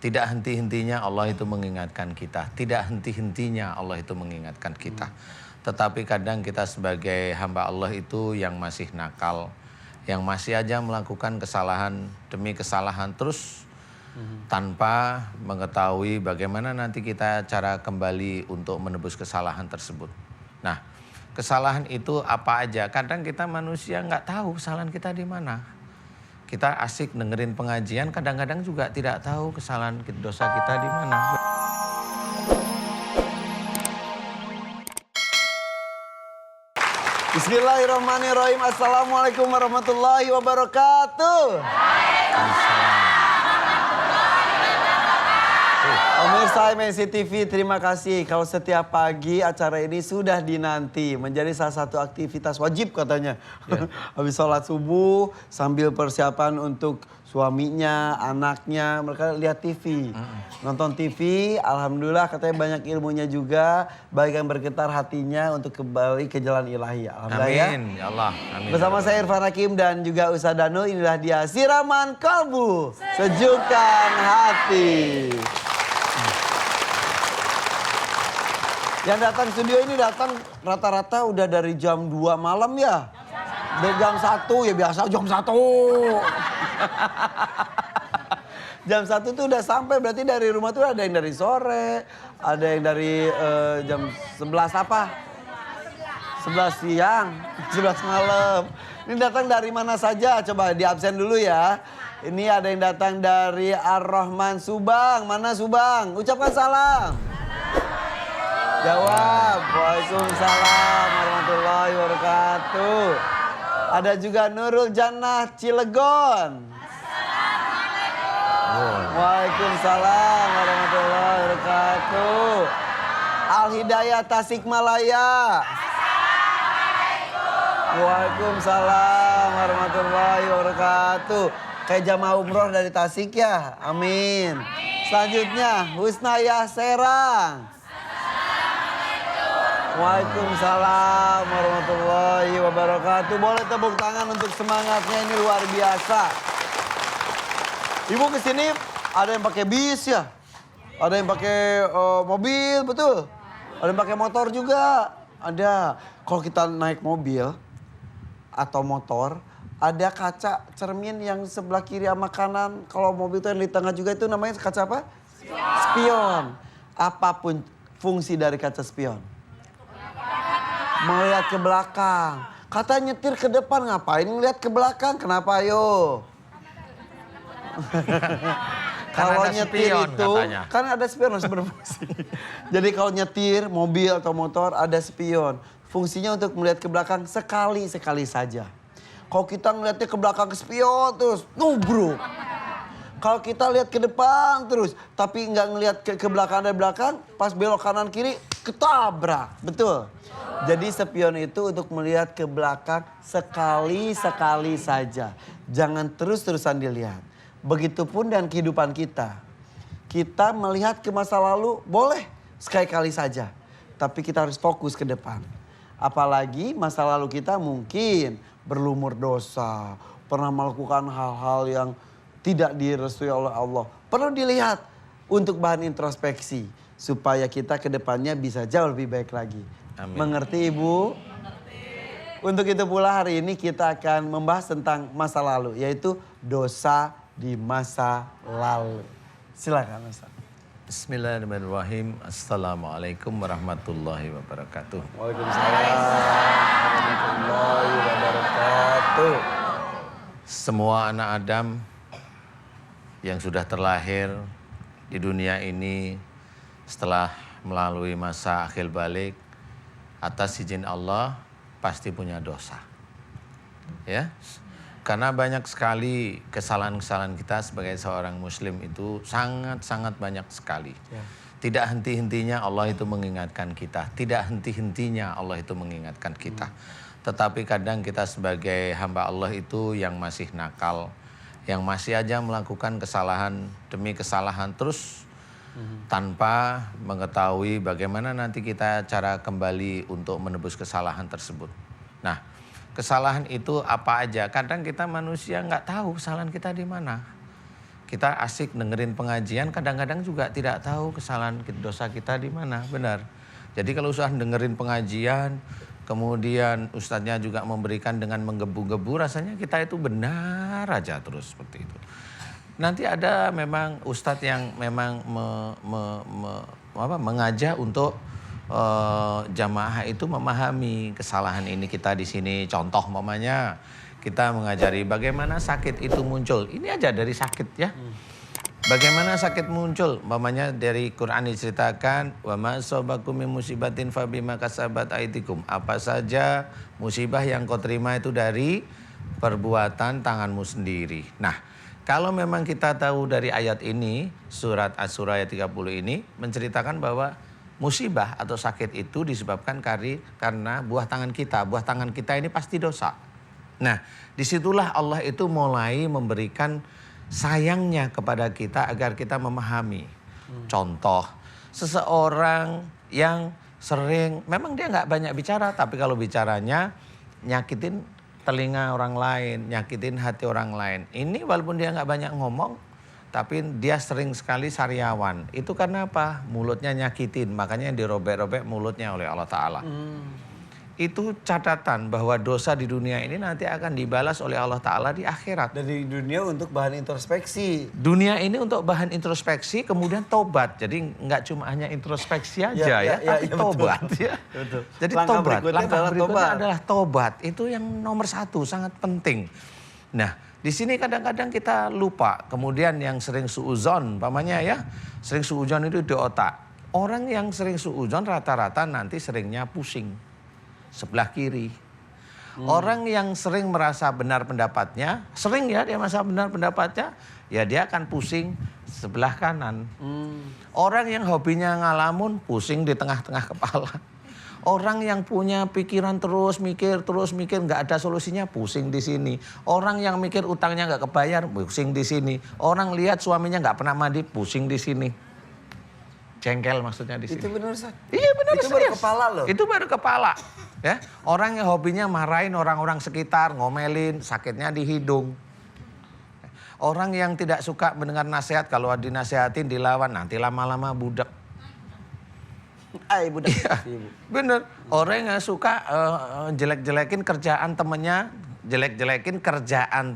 Tidak henti-hentinya Allah itu mengingatkan kita. Tidak henti-hentinya Allah itu mengingatkan kita. Tetapi kadang kita sebagai hamba Allah itu yang masih nakal, yang masih aja melakukan kesalahan demi kesalahan terus tanpa mengetahui bagaimana nanti kita cara kembali untuk menebus kesalahan tersebut. Nah, kesalahan itu apa aja? Kadang kita manusia nggak tahu kesalahan kita di mana. Kita asik dengerin pengajian, kadang-kadang juga tidak tahu kesalahan dosa kita di mana. Bismillahirrahmanirrahim. Assalamualaikum warahmatullahi wabarakatuh. Pemirsa MNC TV, terima kasih. Kalau setiap pagi acara ini sudah dinanti. Menjadi salah satu aktivitas wajib katanya. Yeah. Habis sholat subuh, sambil persiapan untuk suaminya, anaknya, mereka lihat TV. Nonton TV, alhamdulillah katanya banyak ilmunya juga. Baik yang bergetar hatinya untuk kembali ke jalan ilahi. Alhamdulillah. Amin, ya Allah. Amin. Bersama saya Irfan Hakim dan juga Ustaz Danu, inilah dia Siraman Kalbu, Sejukan Hati. Yang datang studio ini datang rata-rata udah dari jam 2 malam ya. Dari jam 1 ya biasa jam 1. Jam 1 tuh udah sampai, berarti dari rumah tuh ada yang dari sore. Ada yang dari jam 11 apa? 11 siang, 11 malam. Ini datang dari mana saja? Coba di absen dulu ya. Ini ada yang datang dari Ar-Rahman Subang. Mana Subang? Ucapkan salam. Jawab. Waalaikumsalam warahmatullahi wabarakatuh. Ada juga Nurul Jannah Cilegon. Waalaikumsalam warahmatullahi wabarakatuh. Al Hidayah Tasikmalaya. Waalaikumsalam warahmatullahi wabarakatuh. Kayak jamaah umroh dari Tasik ya. Amin. Selanjutnya Husnayah Serang. Waalaikumsalam warahmatullahi wabarakatuh. Boleh tepuk tangan untuk semangatnya, ini luar biasa. Ibu kesini ada yang pakai bis ya, ada yang pakai mobil, betul. Ada yang pakai motor juga, ada. Kalau kita naik mobil atau motor, ada kaca cermin yang sebelah kiri sama kanan. Kalau mobil itu yang di tengah juga itu namanya kaca apa? Spion. Apapun fungsi dari kaca spion. Melihat ke belakang. Kata nyetir ke depan, ngapain ngeliat ke belakang? Kenapa ayo? Kalau nyetir spion, itu katanya. Kan ada spion harus berfungsi. Jadi kalau nyetir mobil atau motor ada spion. Fungsinya untuk melihat ke belakang sekali-sekali saja. Kalau kita ngeliatnya ke belakang ke spion terus nubruk. Kalau kita lihat ke depan terus tapi nggak ngelihat ke belakang dari belakang, pas belok kanan kiri ketabrak. Betul. Jadi spion itu untuk melihat ke belakang sekali-sekali saja. Jangan terus-terusan dilihat. Begitupun dengan kehidupan kita. Kita melihat ke masa lalu boleh sekali-kali saja. Tapi kita harus fokus ke depan. Apalagi masa lalu kita mungkin berlumur dosa. Pernah melakukan hal-hal yang tidak direstui oleh Allah. Perlu dilihat untuk bahan introspeksi. Supaya kita ke depannya bisa jauh lebih baik lagi. Amin. Mengerti Ibu? Mengerti. Untuk itu pula hari ini kita akan membahas tentang masa lalu. Yaitu dosa di masa lalu. Silakan Ustaz. Bismillahirrahmanirrahim. Assalamualaikum warahmatullahi wabarakatuh. Waalaikumsalam warahmatullahi wabarakatuh. Semua anak Adam yang sudah terlahir di dunia ini setelah melalui masa akhir balik atas izin Allah pasti punya dosa. Ya. Karena banyak sekali kesalahan-kesalahan kita sebagai seorang muslim itu sangat-sangat banyak sekali. Ya. Tidak henti-hentinya Allah itu mengingatkan kita. Tidak henti-hentinya Allah itu mengingatkan kita. Tetapi kadang kita sebagai hamba Allah itu yang masih nakal, yang masih aja melakukan kesalahan demi kesalahan terus tanpa mengetahui bagaimana nanti kita cara kembali untuk menebus kesalahan tersebut. Nah, kesalahan itu apa aja? Kadang kita manusia nggak tahu kesalahan kita di mana. kita asik dengerin pengajian, kadang-kadang juga tidak tahu kesalahan dosa kita di mana, benar. Jadi kalau usah dengerin pengajian, kemudian ustadznya juga memberikan dengan menggebu-gebu, rasanya kita itu benar aja terus seperti itu. Nanti ada memang ustadz yang memang mengajak untuk jamaah itu memahami kesalahan ini kita di sini. Contoh mamanya kita mengajari bagaimana sakit itu muncul. Ini aja dari sakit ya. Bagaimana sakit muncul? Mamanya dari Quran diceritakan wa ma asabakum min musibatin fa bima kasabat aydikum. Apa saja musibah yang kau terima itu dari perbuatan tanganmu sendiri. Nah, kalau memang kita tahu dari ayat ini, surat Asy-Syura ayat 30 ini menceritakan bahwa musibah atau sakit itu disebabkan karena buah tangan kita. Buah tangan kita ini pasti dosa. Nah, disitulah Allah itu mulai memberikan sayangnya kepada kita agar kita memahami. Contoh, seseorang yang sering, memang dia nggak banyak bicara, tapi kalau bicaranya nyakitin telinga orang lain, nyakitin hati orang lain. Ini walaupun dia nggak banyak ngomong, tapi dia sering sekali sariawan. Itu karena apa? Mulutnya nyakitin, makanya dirobek-robek mulutnya oleh Allah Ta'ala. Itu catatan bahwa dosa di dunia ini nanti akan dibalas oleh Allah Ta'ala di akhirat. Dari dunia untuk bahan introspeksi. Dunia ini untuk bahan introspeksi, kemudian tobat. Jadi nggak cuma hanya introspeksi aja tapi tobat. Betul. Ya. Betul. Jadi langkah tobat. Langkah berikutnya tobat. adalah tobat. Itu yang nomor satu, sangat penting. Nah, di sini kadang-kadang kita lupa. Kemudian yang sering suuzon, pamannya ya, sering suuzon itu di otak. Orang yang sering suuzon rata-rata nanti seringnya pusing sebelah kiri. Orang yang sering merasa benar pendapatnya, sering ya dia merasa benar pendapatnya, ya dia akan pusing sebelah kanan. Orang yang hobinya ngalamun, pusing di tengah-tengah kepala. Orang yang punya pikiran terus mikir, nggak ada solusinya, pusing di sini. Orang yang mikir utangnya nggak kebayar, pusing di sini. Orang lihat suaminya nggak pernah mandi, pusing di sini. Jengkel maksudnya di sini. Itu benar, Ustaz? Iya benar. Itu baru kepala loh. Itu baru kepala. Ya, orang yang hobinya marahin orang-orang sekitar, ngomelin, sakitnya di hidung. Orang yang tidak suka mendengar nasihat, kalau dinasehatin dilawan, nanti lama-lama budak. Budak. Iya, bener. Orang yang suka jelek-jelekin kerjaan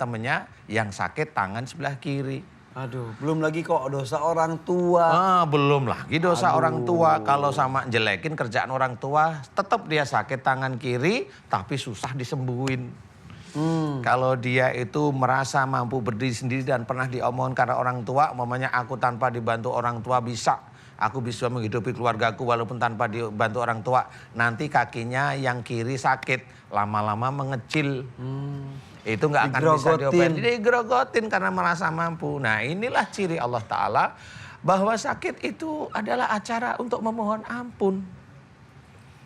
temennya, yang sakit tangan sebelah kiri. Aduh, belum lagi kok dosa orang tua. Belum lagi dosa orang tua. Kalau sama jelekin kerjaan orang tua, tetap dia sakit tangan kiri, tapi susah disembuhin. Kalau dia itu merasa mampu berdiri sendiri dan pernah diomongin karena orang tua, umpamanya aku tanpa dibantu orang tua bisa. Aku bisa menghidupi keluargaku walaupun tanpa dibantu orang tua. Nanti kakinya yang kiri sakit, lama-lama mengecil. Itu nggak akan bisa diobatin. Digrogotin karena merasa mampu. Nah, inilah ciri Allah Ta'ala bahwa sakit itu adalah acara untuk memohon ampun.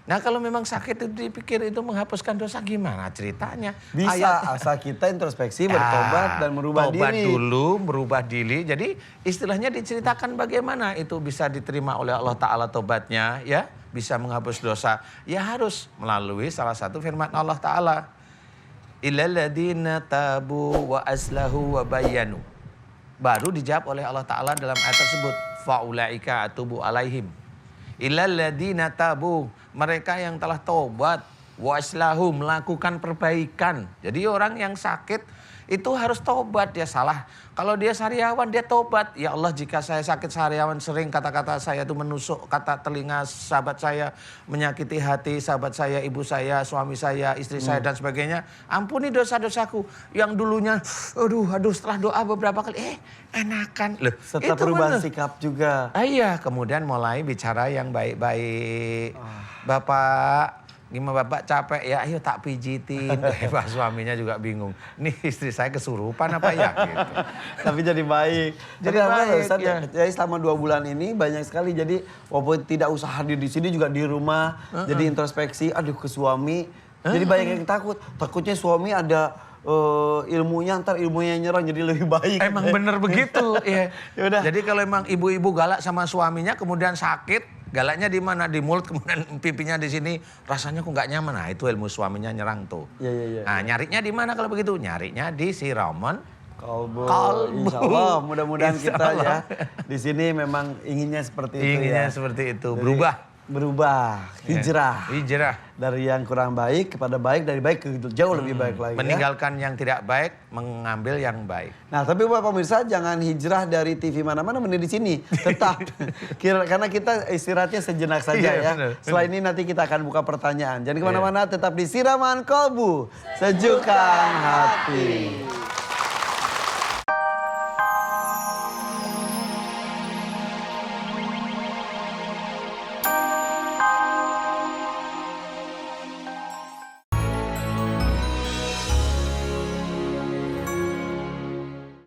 Nah, kalau memang sakit itu dipikir itu menghapuskan dosa, gimana ceritanya? Bisa asal kita introspeksi, bertobat dan merubah diri. Tobat dulu, merubah diri. Jadi istilahnya diceritakan bagaimana itu bisa diterima oleh Allah Ta'ala tobatnya, ya, bisa menghapus dosa. Ya harus melalui salah satu firman Allah Ta'ala. Illal ladzina tabu wa aslahu wa bayyanu. Baru dijawab oleh Allah Ta'ala dalam ayat tersebut. Faulaika atubu alaihim. Illal ladzina tabu. Mereka yang telah tobat. Wa aslahu, melakukan perbaikan. Jadi orang yang sakit itu harus tobat. Dia salah. Kalau dia sariawan dia tobat. Ya Allah, jika saya sakit sariawan sering kata-kata saya itu menusuk kata telinga sahabat saya, menyakiti hati sahabat saya, ibu saya, suami saya, istri saya dan sebagainya. Ampuni dosa-dosaku. Yang dulunya aduh setelah doa beberapa kali enakan. Loh, setelah itu perubahan bener. sikap juga. Iya, kemudian mulai bicara yang baik-baik. Bapak, gimana Bapak capek ya, ayo tak pijitin. Pak suaminya juga bingung. Nih istri saya kesurupan apa ya gitu. Tapi jadi baik. Jadi tapi baik, Ustaz, ya. Jadi selama 2 bulan ini banyak sekali. Jadi walaupun tidak usah hadir di sini juga di rumah. Jadi introspeksi, aduh ke suami. Jadi banyak yang takut. Takutnya suami ada ilmunya, ntar ilmunya nyerang jadi lebih baik. Emang bener begitu. Ya. Yaudah. Jadi kalau emang ibu-ibu galak sama suaminya kemudian sakit. Galaknya di mana? Di mulut, kemudian pipinya di sini. Rasanya kok nggak nyaman. Nah itu ilmu suaminya nyerang tuh. Iya. Nah nyarinya di mana kalau begitu? Nyarinya di si Ramon Kolbu. Kolbu. Insya Allah, mudah-mudahan Insya kita Allah. ya di sini memang inginnya seperti itu Inginnya ya. seperti itu, Jadi, berubah. hijrah. Hijrah. Dari yang kurang baik kepada baik, dari baik ke jauh lebih baik lagi ya. Meninggalkan yang tidak baik, mengambil yang baik. Nah, tapi buat pemirsa jangan hijrah dari TV mana-mana, mending di sini. Tetap. Karena kita istirahatnya sejenak saja Iya, ya. benar. Setelah ini nanti kita akan buka pertanyaan. Jangan kemana-mana, tetap di Siraman Kolbu. Sejukkan hati.